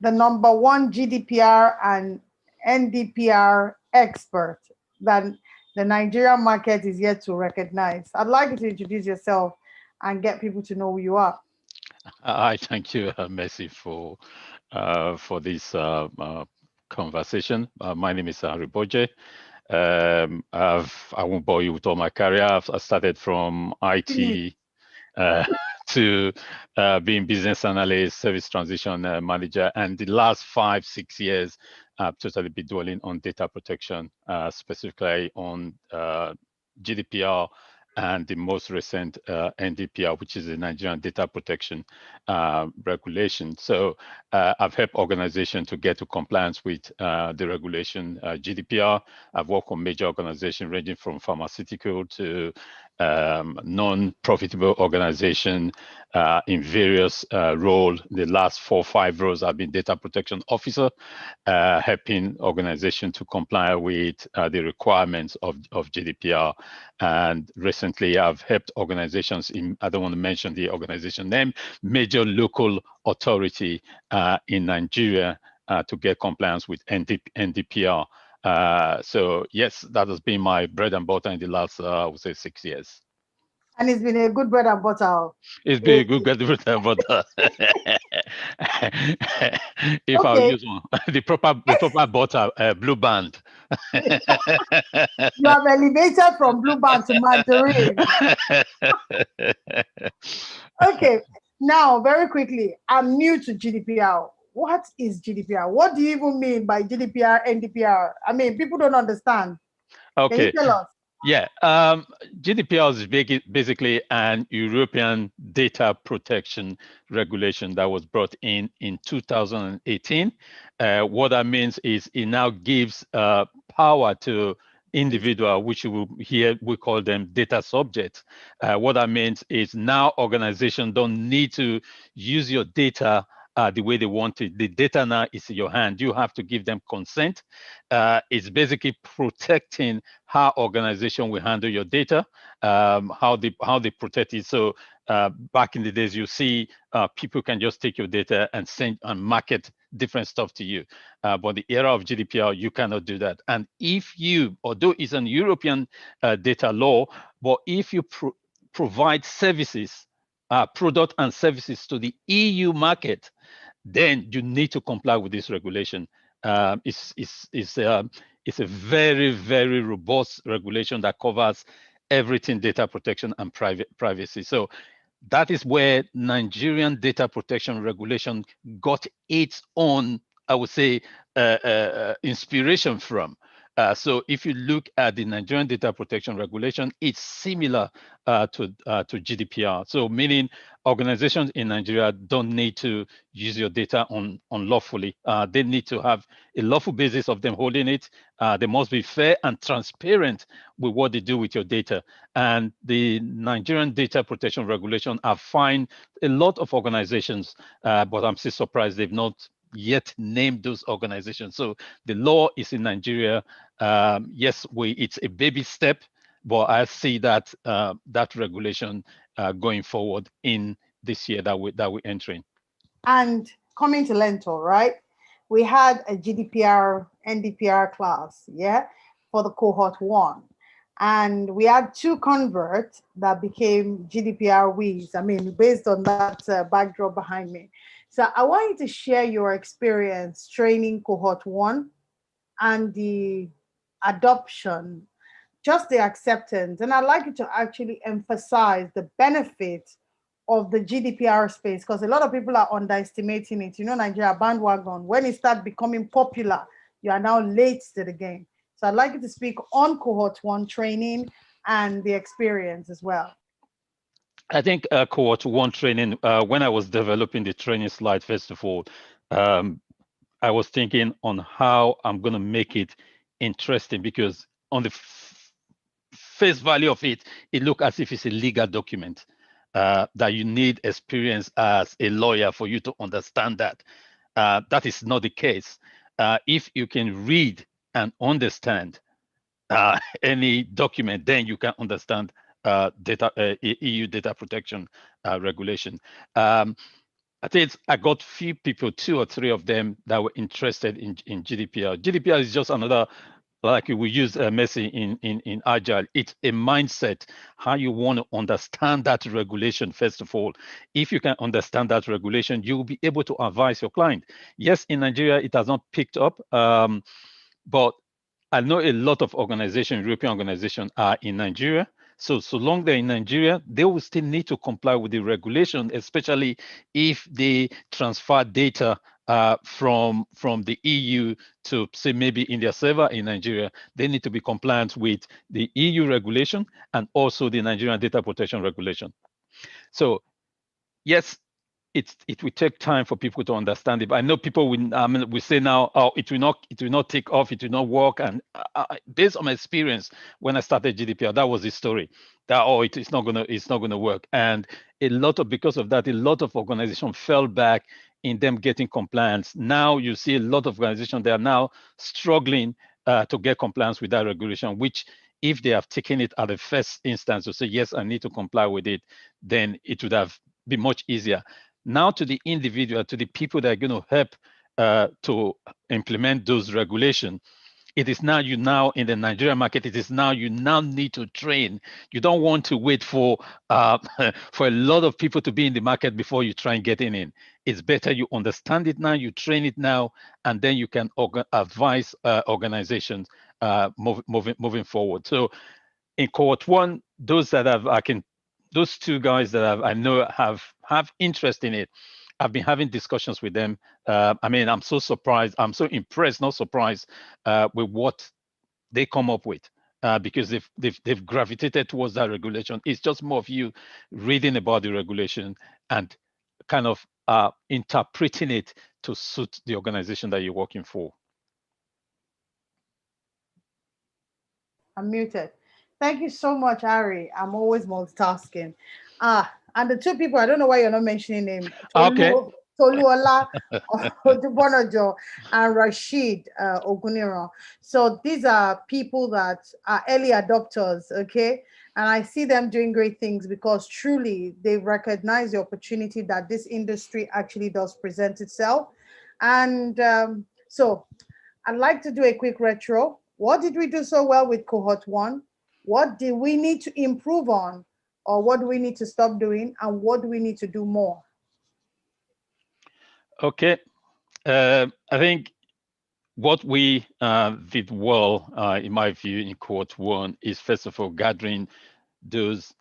the #1 GDPR and NDPR expert that the Nigerian market is yet to recognize. I'd like you to introduce yourself and get people to know who you are. I thank you, Messi, for this conversation. My name is Boje. I won't bore you with all my career. I started from IT uh, to being business analyst, service transition manager, and the last 5-6 years, I've totally been dwelling on data protection, specifically on GDPR and the most recent NDPR, which is the Nigerian Data Protection Regulation. So I've helped organizations to get to compliance with the regulation GDPR. I've worked on major organizations ranging from pharmaceutical to non-profitable organization in various roles. The last 4 or 5 roles I've been data protection officer, helping organizations to comply with the requirements of GDPR. And recently I've helped organizations I don't want to mention the organization name, major local authority in Nigeria to get compliance with NDPR. So yes, that has been my bread and butter in the last, I would say, 6 years. And it's been a good bread and butter. It's been a good bread and butter. If I'll Okay, use one, the proper butter, blue band. you have elevated from blue band to mandarin. Okay, now very quickly, I'm new to GDPR. What is GDPR? What do you even mean by GDPR, NDPR? I mean, people don't understand. Can you Okay. tell us? Yeah, GDPR is basically an European data protection regulation that was brought in 2018. What that means is it now gives power to individual, which you will hear, we call them data subjects. What that means is now organizations don't need to use your data the way they want it. The data now is in your hand. You have to give them consent. It's basically protecting how organization will handle your data, how they protect it. So back in the days, you see people can just take your data and send and market different stuff to you. But the era of GDPR, you cannot do that. And if you, although it's an European data law, but if you provide services, product and services to the EU market, then you need to comply with this regulation. It's a very, very robust regulation that covers everything data protection and privacy. So that is where Nigerian data protection regulation got its own, I would say, inspiration from. So if you look at the Nigerian data protection regulation, it's similar to GDPR. So meaning organizations in Nigeria don't need to use your data unlawfully. They need to have a lawful basis of them holding it. They must be fair and transparent with what they do with your data. And the Nigerian data protection regulation, I find a lot of organizations, but I'm still surprised they've not yet named those organizations. So the law is in Nigeria. Yes, it's a baby step, but I see that that regulation going forward in this year that we're entering. And coming to LEARNTOR, right? We had a GDPR, NDPR class, yeah, for the cohort 1. And we had 2 converts that became GDPR Wiz. I mean, based on that backdrop behind me. So I want you to share your experience training cohort 1 and the adoption, just the acceptance. And I'd like you to actually emphasize the benefit of the GDPR space, because a lot of people are underestimating it. You know, Nigeria bandwagon, when it starts becoming popular, you are now late to the game. So I'd like you to speak on cohort 1 training and the experience as well. I think cohort 1 training, when I was developing the training slide, first of all, I was thinking on how I'm going to make it interesting, because on the face value of it, it looks as if it's a legal document that you need experience as a lawyer for you to understand that. That is not the case. If you can read and understand any document, then you can understand EU data protection regulation. I think I got few people, 2 or 3 of them that were interested in GDPR. GDPR is just another, like we use Messi in agile. It's a mindset, how you want to understand that regulation. First of all, if you can understand that regulation, you will be able to advise your client. Yes, in Nigeria it has not picked up, but I know a lot of organizations, European organizations, are in Nigeria. So long they're in Nigeria, they will still need to comply with the regulation, especially if they transfer data from the EU to, say, maybe in their server in Nigeria. They need to be compliant with the EU regulation and also the Nigerian data protection regulation. So yes, it will take time for people to understand it. But I know people will we say now, oh, it will not take off, it will not work. And based on my experience when I started GDPR, that was the story. That it's not gonna work. And because of that, a lot of organizations fell back in them getting compliance. Now you see a lot of organizations, they are now struggling to get compliance with that regulation, which if they have taken it at the first instance to say, yes, I need to comply with it, then it would have been much easier. Now to the individual, to the people that are going to help to implement those regulations, it is now in the Nigerian market, it is now you now need to train. You don't want to wait for for a lot of people to be in the market before you try and get in. It's better you understand it now, you train it now, and then you can advise organizations moving forward. So in cohort 1, those that those 2 guys that I know have interest in it, I've been having discussions with them. I mean, I'm so surprised, I'm so impressed, not surprised, with what they come up with. Because they've gravitated towards that regulation. It's just more of you reading about the regulation and kind of interpreting it to suit the organization that you're working for. I'm muted. Thank you so much, Ari. I'm always multitasking. And the 2 people, I don't know why you're not mentioning name. Okay. Toluola Odubonojo and Rashid Oguniran. So these are people that are early adopters, okay? And I see them doing great things because truly they recognize the opportunity that this industry actually does present itself. And so I'd like to do a quick retro. What did we do so well with cohort 1? What do we need to improve on? Or what do we need to stop doing? And what do we need to do more? Okay. I think what we did well, in my view, in cohort 1 is, first of all, gathering those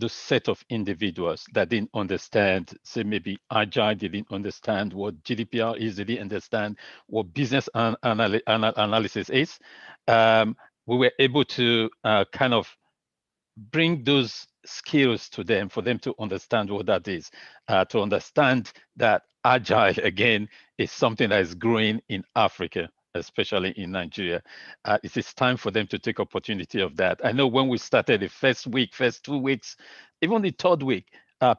set of individuals that didn't understand, say, maybe agile, they didn't understand what GDPR is, they didn't understand what business analysis is. We were able to kind of bring those skills to them for them to understand what that is, to understand that agile, again, is something that is growing in Africa, especially in Nigeria. It is time for them to take opportunity of that. I know when we started the first 2 weeks, even the 3rd week,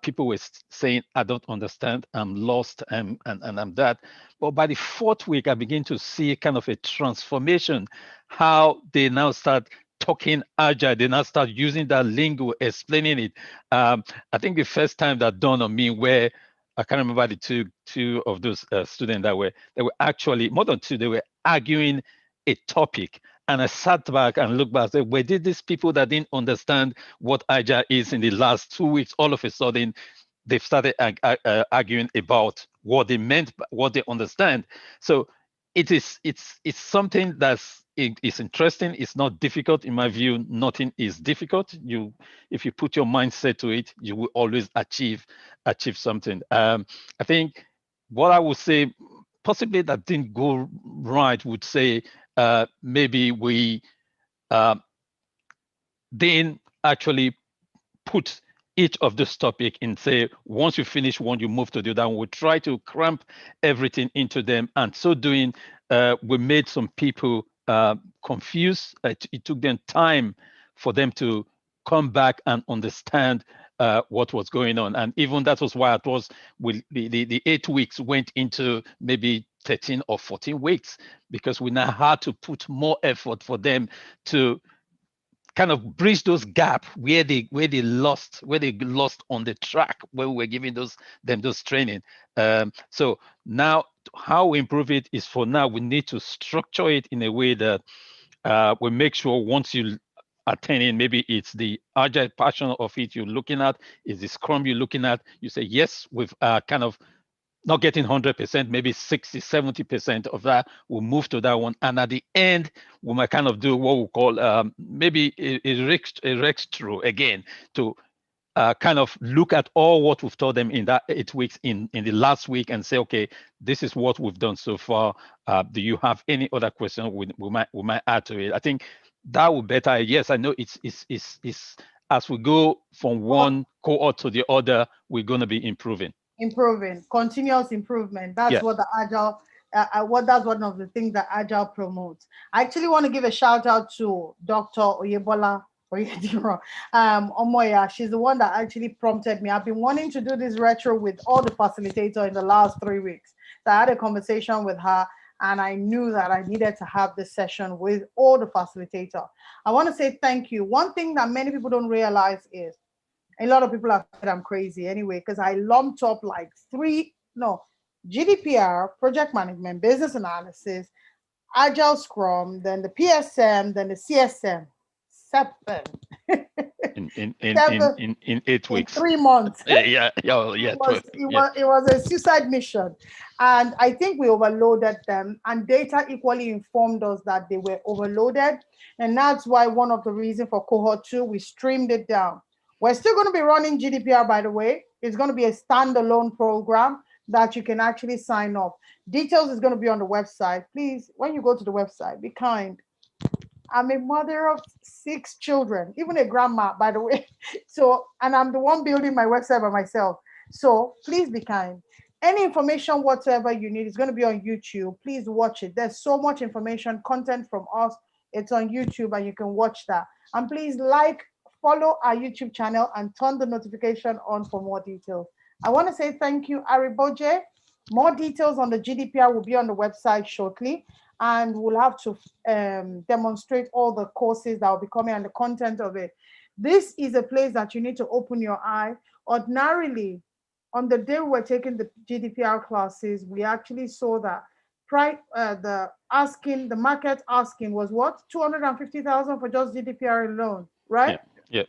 people were saying, I don't understand, I'm lost, and I'm that. But by the 4th week, I begin to see kind of a transformation, how they now start talking agile, they now start using that lingo, explaining it. I think the first time that dawned on me, where I can't remember the two of those students that were actually more than 2, they were arguing a topic. And I sat back and looked back and said, where did these people that didn't understand what agile is in the last 2 weeks, all of a sudden, they've started arguing about what they meant, what they understand. So it's something that's interesting. It's not difficult in my view. Nothing is difficult. If you put your mindset to it, you will always achieve something. I think what I would say, possibly that didn't go right, would say maybe we didn't actually put each of this topic in, say, once you finish one, you move to the other one. We try to cramp everything into them. And so doing, we made some people confused. It took them time for them to come back and understand what was going on. And even that was why it was the 8 weeks went into maybe 13 or 14 weeks, because we now had to put more effort for them to kind of bridge those gaps where they lost on the track when we were giving them those training. So now how we improve it is, for now we need to structure it in a way that we make sure once you attaining, maybe it's the agile passion of it you're looking at, is the scrum you're looking at, you say yes, we've kind of not getting 100%, maybe 60, 70% of that, we'll move to that one. And at the end, we might kind of do what we call maybe a Rex through again to kind of look at all what we've taught them in that 8 weeks in the last week and say, okay, this is what we've done so far. Do you have any other question we might add to it? I think that would better. Yes, I know it's as we go from one cohort to the other, we're going to be improving. Continuous improvement. That's what the agile that's one of the things that agile promotes. I actually want to give a shout out to Dr. Oyebola Omoya. She's the one that actually prompted me. I've been wanting to do this retro with all the facilitator in the last 3 weeks. So I had a conversation with her, and I knew that I needed to have this session with all the facilitator. I want to say thank you. One thing that many people don't realize is, a lot of people have said I'm crazy anyway, because I lumped up like GDPR, project management, business analysis, agile scrum, then the PSM, then the CSM. 7 in 8 weeks, 3 months. It was a suicide mission, and I think we overloaded them, and data equally informed us that they were overloaded, and that's why one of the reasons for cohort 2 we streamed it down. We're still going to be running GDPR, by the way. It's going to be a standalone program that you can actually sign up. Details is going to be on the website. Please, when you go to the website, be kind. I'm a mother of 6 children, even a grandma, by the way. So, and I'm the one building my website by myself. So please be kind. Any information whatsoever you need is going to be on YouTube. Please watch it. There's so much information, content from us. It's on YouTube and you can watch that. And please follow our YouTube channel and turn the notification on for more details. I want to say thank you, Ari Boje. More details on the GDPR will be on the website shortly. And we'll have to demonstrate all the courses that will be coming and the content of it. This is a place that you need to open your eye. Ordinarily, on the day we were taking the GDPR classes, we actually saw that the market asking was what? 250,000 for just GDPR alone, right? Yeah.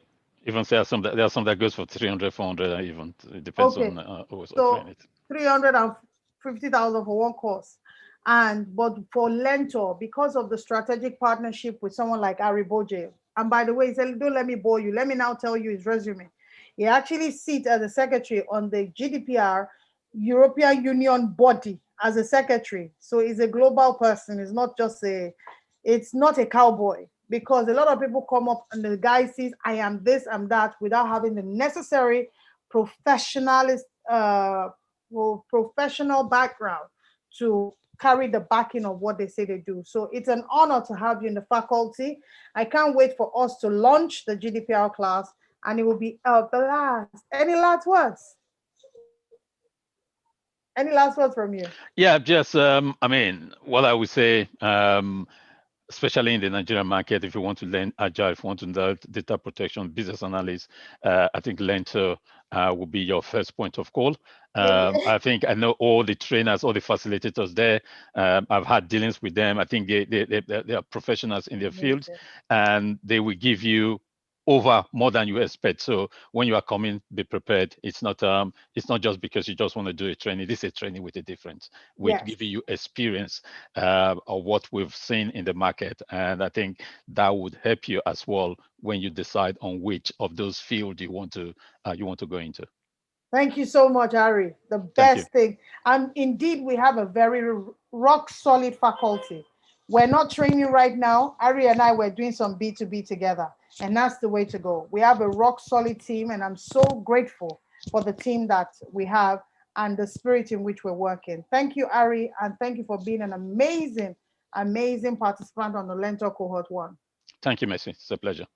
Even there are some that goes for 300, 400, even. It depends on who's offering it. 350,000 for one course. But for LEARNTOR, because of the strategic partnership with someone like Ari Boje, and by the way, he said, don't let me bore you. Let me now tell you his resume. He actually sits as a secretary on the GDPR European Union body as a secretary. So he's a global person. It's not a cowboy, because a lot of people come up and the guy says, I am this, I'm that, without having the necessary professional background to carry the backing of what they say they do. So it's an honor to have you in the faculty. I can't wait for us to launch the GDPR class, and it will be a blast. Any last words? Any last words from you? Yeah, just what I would say, especially in the Nigerian market, if you want to learn agile, if you want to learn data protection, business analysis, I think LEARNTOR will be your first point of call. I think I know all the trainers, all the facilitators there. I've had dealings with them. I think they are professionals in their field, and they will give you over more than you expect. So when you are coming, be prepared. It's not just because you just want to do a training. This is a training with a difference. We're giving you experience of what we've seen in the market, and I think that would help you as well when you decide on which of those fields you want to go into. Thank you so much, Ari. The best thing. And indeed, we have a very rock solid faculty. We're not training right now. Ari and I were doing some B2B together, and that's the way to go. We have a rock solid team, and I'm so grateful for the team that we have and the spirit in which we're working. Thank you, Ari, and thank you for being an amazing, amazing participant on the LEARNTOR Cohort 1. Thank you, Messi. It's a pleasure.